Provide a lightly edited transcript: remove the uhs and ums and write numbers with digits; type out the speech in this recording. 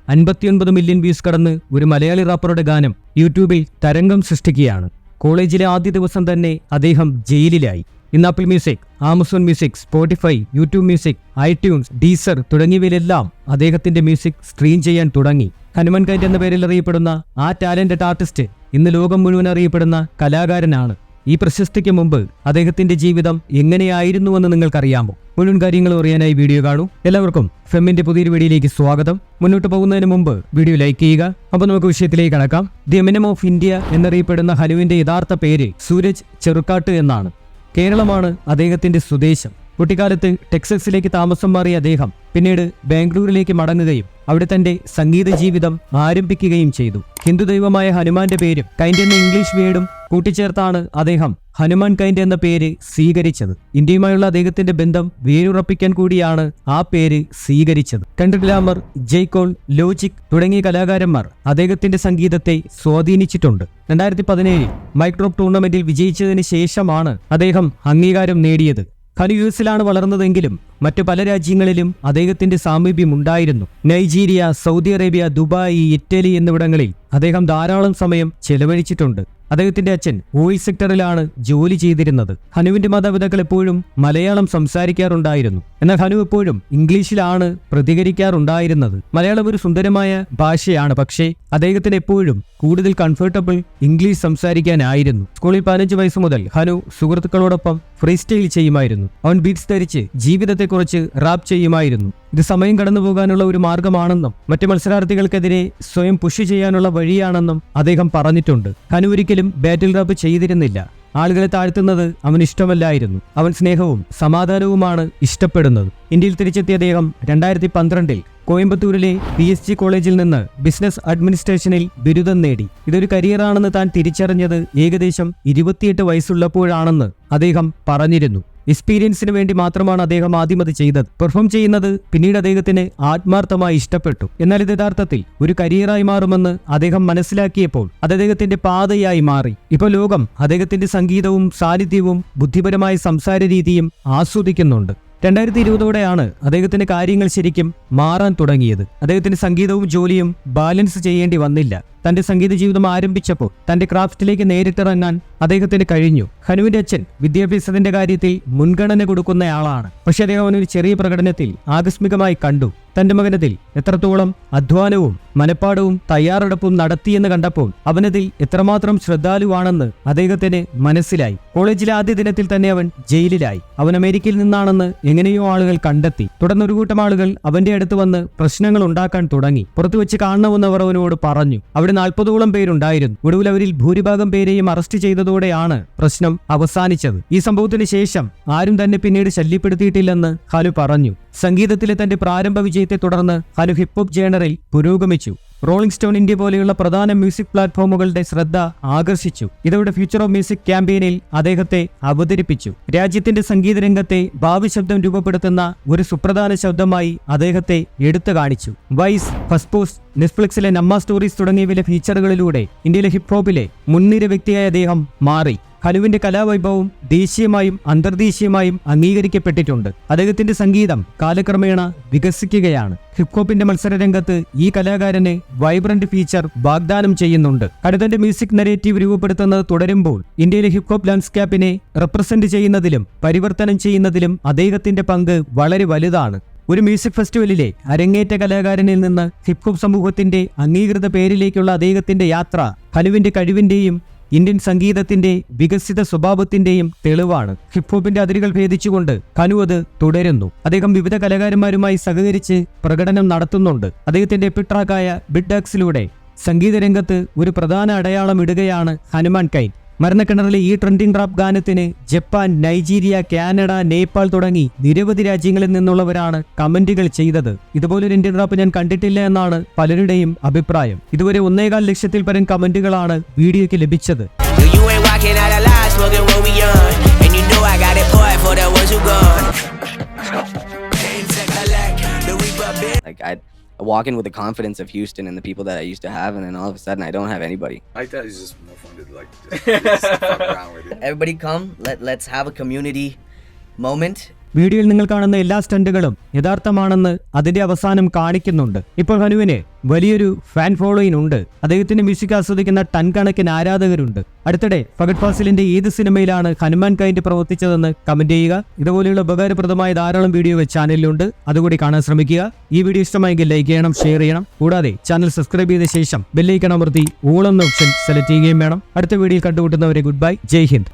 59 million views കടന്ന് ഒരു മലയാളി റാപ്പറുടെ ഗാനം യൂട്യൂബിൽ തരംഗം സൃഷ്ടിക്കുകയാണ്. കോളേജിലെ ആദ്യ ദിവസം തന്നെ അദ്ദേഹം ജയിലിലായി. ഇന്ന് Apple Music, Amazon Music, Spotify, YouTube Music, iTunes, Deezer തുടങ്ങിയവയിലെല്ലാം അദ്ദേഹത്തിന്റെ മ്യൂസിക് സ്ട്രീം ചെയ്യാൻ തുടങ്ങി. ഹനുമാൻ കൈൻഡ് എന്ന പേരിൽ അറിയപ്പെടുന്ന ആ ടാലന്റഡ് ആർട്ടിസ്റ്റ് ഇന്ന് ലോകം മുഴുവൻ അറിയപ്പെടുന്ന കലാകാരനാണ്. ഈ പ്രശസ്തിക്ക് മുമ്പ് അദ്ദേഹത്തിന്റെ ജീവിതം എങ്ങനെയായിരുന്നുവെന്ന് നിങ്ങൾക്കറിയാമോ? മുഴുവൻ കാര്യങ്ങളും അറിയാനായി വീഡിയോ കാണൂ. എല്ലാവർക്കും ഫെമ്മിന്റെ പുതിയൊരു വീഡിയോയിലേക്ക് സ്വാഗതം. മുന്നോട്ട് പോകുന്നതിന് മുമ്പ് വീഡിയോ ലൈക്ക് ചെയ്യുക. അപ്പോൾ നമുക്ക് വിഷയത്തിലേക്ക് കടക്കാം. ദി എമിനം ഓഫ് ഇന്ത്യ എന്നറിയപ്പെടുന്ന ഹനുവിന്റെ യഥാർത്ഥ പേര് സൂരജ് ചെറുക്കാട്ട് എന്നാണ്. കേരളമാണ് അദ്ദേഹത്തിന്റെ സ്വദേശം. കുട്ടിക്കാലത്ത് ടെക്സസിലേക്ക് താമസം മാറിയ അദ്ദേഹം പിന്നീട് ബാംഗ്ലൂരിലേക്ക് മടങ്ങുകയും അവിടെ തന്റെ സംഗീത ജീവിതം ആരംഭിക്കുകയും ചെയ്തു. ഹിന്ദു ദൈവമായ ഹനുമാന്റെ പേരും കൈൻഡ് എന്ന ഇംഗ്ലീഷ് വേർഡും കൂട്ടിച്ചേർത്താണ് അദ്ദേഹം ഹനുമാൻ കൈൻഡ് എന്ന പേര് സ്വീകരിച്ചത്. ഇന്ത്യയുമായുള്ള അദ്ദേഹത്തിന്റെ ബന്ധം വേരുറപ്പിക്കാൻ കൂടിയാണ് ആ പേര് സ്വീകരിച്ചത്. കെൻഡ്രിക് ലാമർ, ജയ്കോൾ, ലോജിക് തുടങ്ങിയ കലാകാരന്മാർ അദ്ദേഹത്തിന്റെ സംഗീതത്തെ സ്വാധീനിച്ചിട്ടുണ്ട്. 2017 മൈക്രോപ്പ് ടൂർണമെന്റിൽ വിജയിച്ചതിന് ശേഷമാണ് അദ്ദേഹം അംഗീകാരം നേടിയത്. ഹനു യുഎസിലാണ് വളർന്നതെങ്കിലും മറ്റു പല രാജ്യങ്ങളിലും അദ്ദേഹത്തിന്റെ സാമീപ്യം ഉണ്ടായിരുന്നു. Nigeria, Saudi Arabia, Dubai, Italy എന്നിവിടങ്ങളിൽ അദ്ദേഹം ധാരാളം സമയം ചെലവഴിച്ചിട്ടുണ്ട്. അദ്ദേഹത്തിന്റെ അച്ഛൻ ഓയിൽ സെക്ടറിലാണ് ജോലി ചെയ്തിരുന്നത്. ഹനുവിന്റെ മാതാപിതാക്കൾ എപ്പോഴും മലയാളം സംസാരിക്കാറുണ്ടായിരുന്നു. എന്നാൽ ഹനു എപ്പോഴും ഇംഗ്ലീഷിലാണ് പ്രതികരിക്കാറുണ്ടായിരുന്നത്. മലയാളം ഒരു സുന്ദരമായ ഭാഷയാണ്, പക്ഷേ അദ്ദേഹത്തിന് എപ്പോഴും കൂടുതൽ കംഫർട്ടബിൾ ഇംഗ്ലീഷ് സംസാരിക്കാനായിരുന്നു. സ്കൂളിൽ 15 വയസ്സ് മുതൽ ഹനു സുഹൃത്തുക്കളോടൊപ്പം ഫ്രീ സ്റ്റൈൽ ചെയ്യുമായിരുന്നു. അവൻ ബീറ്റ്സ് ധരിച്ച് ജീവിതത്തെക്കുറിച്ച് റാപ്പ് ചെയ്യുമായിരുന്നു. ഇത് സമയം കടന്നുപോകാനുള്ള ഒരു മാർഗമാണെന്നും മറ്റു മത്സരാർത്ഥികൾക്കെതിരെ സ്വയം പുഷ് ചെയ്യാനുള്ള വഴിയാണെന്നും അദ്ദേഹം പറഞ്ഞിട്ടുണ്ട്. ഹനു ഒരിക്കലും ബാറ്റിൽ റാപ്പ് ചെയ്തിരുന്നില്ല. ആളുകളെ താഴ്ത്തുന്നത് അവന് ഇഷ്ടമല്ലായിരുന്നു. അവൻ സ്നേഹവും സമാധാനവുമാണ് ഇഷ്ടപ്പെടുന്നത്. ഇന്ത്യയിൽ തിരിച്ചെത്തിയ അദ്ദേഹം 2012 കോയമ്പത്തൂരിലെ PSG കോളേജിൽ നിന്ന് ബിസിനസ് അഡ്മിനിസ്ട്രേഷനിൽ ബിരുദം നേടി. ഇതൊരു കരിയറാണെന്ന് താൻ തിരിച്ചറിഞ്ഞത് ഏകദേശം 28 വയസ്സുള്ളപ്പോഴാണെന്ന് അദ്ദേഹം പറഞ്ഞിരുന്നു. എക്സ്പീരിയൻസിന് വേണ്ടി മാത്രമാണ് അദ്ദേഹം ആദ്യം അത് ചെയ്തത്. പെർഫോം ചെയ്യുന്നത് പിന്നീട് അദ്ദേഹത്തിന് ആത്മാർത്ഥമായി ഇഷ്ടപ്പെട്ടു. എന്നാൽ ഇത് യഥാർത്ഥത്തിൽ ഒരു കരിയറായി മാറുമെന്ന് അദ്ദേഹം മനസ്സിലാക്കിയപ്പോൾ അത് അദ്ദേഹത്തിന്റെ പാതയായി മാറി. ഇപ്പോൾ ലോകം അദ്ദേഹത്തിന്റെ സംഗീതവും സാന്നിധ്യവും ബുദ്ധിപരമായ സംസാര രീതിയും ആസ്വദിക്കുന്നുണ്ട്. 2020ഓടെയാണ് അദ്ദേഹത്തിന്റെ കാര്യങ്ങൾ ശരിക്കും മാറാൻ തുടങ്ങിയത്. അദ്ദേഹത്തിന്റെ സംഗീതവും ജോലിയും ബാലൻസ് ചെയ്യേണ്ടി വന്നില്ല. തന്റെ സംഗീത ജീവിതം ആരംഭിച്ചപ്പോൾ തന്റെ ക്രാഫ്റ്റിലേക്ക് നേരിട്ടിറങ്ങാൻ അദ്ദേഹത്തിന് കഴിഞ്ഞു. ഹനുവിന്റെ അച്ഛൻ വിദ്യാഭ്യാസത്തിന്റെ കാര്യത്തിൽ മുൻഗണന കൊടുക്കുന്നയാളാണ്. പക്ഷെ അദ്ദേഹം അവനൊരു ചെറിയ പ്രകടനത്തിൽ ആകസ്മികമായി കണ്ടു. തന്റെ മകനതിൽ എത്രത്തോളം അധ്വാനവും മനപ്പാടവും തയ്യാറെടുപ്പും നടത്തിയെന്ന് കണ്ടപ്പോൾ അവനതിൽ എത്രമാത്രം ശ്രദ്ധാലുവാണെന്ന് അദ്ദേഹത്തിന് മനസ്സിലായി. കോളേജിലെ ആദ്യ ദിനത്തിൽ തന്നെ അവൻ ജയിലിലായി. അവൻ അമേരിക്കയിൽ നിന്നാണെന്ന് എങ്ങനെയോ ആളുകൾ കണ്ടെത്തി. തുടർന്ന് ഒരു കൂട്ടം ആളുകൾ അവന്റെ അടുത്ത് വന്ന് പ്രശ്നങ്ങൾ ഉണ്ടാക്കാൻ തുടങ്ങി. പുറത്തു വെച്ച് കാണണമെന്നവർ അവനോട് പറഞ്ഞു. അവിടെ 40ഓളം പേരുണ്ടായിരുന്നു. ഒടുവിൽ അവരിൽ ഭൂരിഭാഗം പേരെയും അറസ്റ്റ് ചെയ്തതോടെയാണ് പ്രശ്നം അവസാനിച്ചത്. ഈ സംഭവത്തിന് ശേഷം ആരും തന്നെ പിന്നീട് ശല്യപ്പെടുത്തിയിട്ടില്ലെന്ന് ഹനു പറഞ്ഞു. സംഗീതത്തിലെ തന്റെ പ്രാരംഭ വിജയത്തെ തുടർന്ന് ഹനു ഹിപ്ഹോപ്പ് ജേണറിൽ പുരോഗമിച്ചു. റോളിംഗ് സ്റ്റോൺ ഇന്ത്യ പോലെയുള്ള പ്രധാന മ്യൂസിക് പ്ലാറ്റ്ഫോമുകളുടെ ശ്രദ്ധ ആകർഷിച്ചു. ഇതോടെ ഫ്യൂച്ചർ ഓഫ് മ്യൂസിക് ക്യാമ്പയിനിൽ അദ്ദേഹത്തെ അവതരിപ്പിച്ചു. രാജ്യത്തിന്റെ സംഗീത രംഗത്തെ ഭാവി ശബ്ദം രൂപപ്പെടുത്തുന്ന ഒരു സുപ്രധാന ശബ്ദമായി അദ്ദേഹത്തെ എടുത്തു കാണിച്ചു. വൈസ്, ഫസ്പോസ്, നെറ്റ്ഫ്ലിക്സിലെ നമ്മ സ്റ്റോറീസ് തുടങ്ങിയവയിലെ ഫീച്ചറുകളിലൂടെ ഇന്ത്യയിലെ ഹിപ്ഹോപ്പിലെ മുൻനിര വ്യക്തിയായ അദ്ദേഹം മാറി. ഹനുവിന്റെ കലാവൈഭവം ദേശീയമായും അന്തർദേശീയമായും അംഗീകരിക്കപ്പെട്ടിട്ടുണ്ട്. അദ്ദേഹത്തിന്റെ സംഗീതം കാലക്രമേണ വികസിക്കുകയാണ്. ഹിപ്ഹോപ്പിന്റെ മത്സരരംഗത്ത് ഈ കലാകാരന് വൈബ്രന്റ് ഫീച്ചർ വാഗ്ദാനം ചെയ്യുന്നുണ്ട്. കടുതന്റെ മ്യൂസിക് നരേറ്റീവ് രൂപപ്പെടുത്തുന്നത് തുടരുമ്പോൾ ഇന്ത്യയിലെ ഹിപ്ഹോപ്പ് ലാൻഡ്സ്കേപ്പിനെ റെപ്രസെന്റ് ചെയ്യുന്നതിലും പരിവർത്തനം ചെയ്യുന്നതിലും അദ്ദേഹത്തിന്റെ പങ്ക് വളരെ വലുതാണ്. ഒരു മ്യൂസിക് ഫെസ്റ്റിവലിലെ അരങ്ങേറ്റ കലാകാരനിൽ നിന്ന് ഹിപ്ഹോപ്പ് സമൂഹത്തിന്റെ അംഗീകൃത പേരിലേക്കുള്ള അദ്ദേഹത്തിന്റെ യാത്ര ഹനുവിന്റെ കഴിവിന്റെയും ഇന്ത്യൻ സംഗീതത്തിന്റെ വികസിത സ്വഭാവത്തിന്റെയും തെളിവാണ്. ഹിപ്ഹോപ്പിന്റെ അതിരുകൾ ഭേദിച്ചുകൊണ്ട് ഹനു അത് തുടരുന്നു. അദ്ദേഹം വിവിധ കലാകാരന്മാരുമായി സഹകരിച്ച് പ്രകടനം നടത്തുന്നുണ്ട്. അദ്ദേഹത്തിന്റെ എപ്പിട്രാക്കായ ബിഡ് ഡാക്സിലൂടെ സംഗീത രംഗത്ത് ഒരു പ്രധാന അടയാളം ഇടുകയാണ് ഹനുമാൻ കൈൻഡ്. മരണക്കിണറിലെ ഈ ട്രെൻഡിംഗ് റാപ്പ് ഗാനത്തിന് ജപ്പാൻ, നൈജീരിയ, കാനഡ, നേപ്പാൾ തുടങ്ങി നിരവധി രാജ്യങ്ങളിൽ നിന്നുള്ളവരാണ് കമന്റുകൾ ചെയ്തത്. ഇതുപോലൊരു ഇന്ത്യൻ റാപ്പ് ഞാൻ കണ്ടിട്ടില്ല എന്നാണ് പലരുടെയും അഭിപ്രായം. ഇതുവരെ 1.25 ലക്ഷത്തിൽ പരം കമന്റുകളാണ് വീഡിയോയ്ക്ക് ലഭിച്ചത്. I walk in with the confidence of Houston and the people that I used to have, and then all of a sudden I don't have anybody. I thought it was just more fun to just fuck around with it. Everybody come, let's have a community moment വീഡിയോയിൽ നിങ്ങൾ കാണുന്ന എല്ലാ സ്റ്റണ്ടുകളും യഥാർത്ഥമാണെന്ന് അതിന്റെ അവസാനം കാണിക്കുന്നുണ്ട്. ഇപ്പോൾ ഹനുവിന് വലിയൊരു fan following ഉണ്ട്. അദ്ദേഹത്തിന്റെ മ്യൂസിക് ആസ്വദിക്കുന്ന ടൺ കണക്കിന് ആരാധകരുണ്ട്. അടുത്തിടെ ഫഹദ് ഫാസിലിന്റെ ഏത് സിനിമയിലാണ് ഹനുമാൻ കൈൻഡ് പ്രവർത്തിച്ചതെന്ന് കമന്റ് ചെയ്യുക. ഇതുപോലെയുള്ള ഉപകാരപ്രദമായ ധാരാളം വീഡിയോ ചാനലിലുണ്ട്, അതുകൂടി കാണാൻ ശ്രമിക്കുക. ഈ വീഡിയോ ഇഷ്ടമായെങ്കിൽ ലൈക്ക് ചെയ്യണം, ഷെയർ ചെയ്യണം. കൂടാതെ ചാനൽ സബ്സ്ക്രൈബ് ചെയ്ത ശേഷം ബെല്ലൈക്കൺ അമർത്തി ഓൾ എന്ന ഓപ്ഷൻ സെലക്ട് ചെയ്യുകയും വേണം. അടുത്ത വീഡിയോയിൽ കണ്ടുമുട്ടുന്നവരെ ഗുഡ് ബൈ, ജയ് ഹിന്ദ്.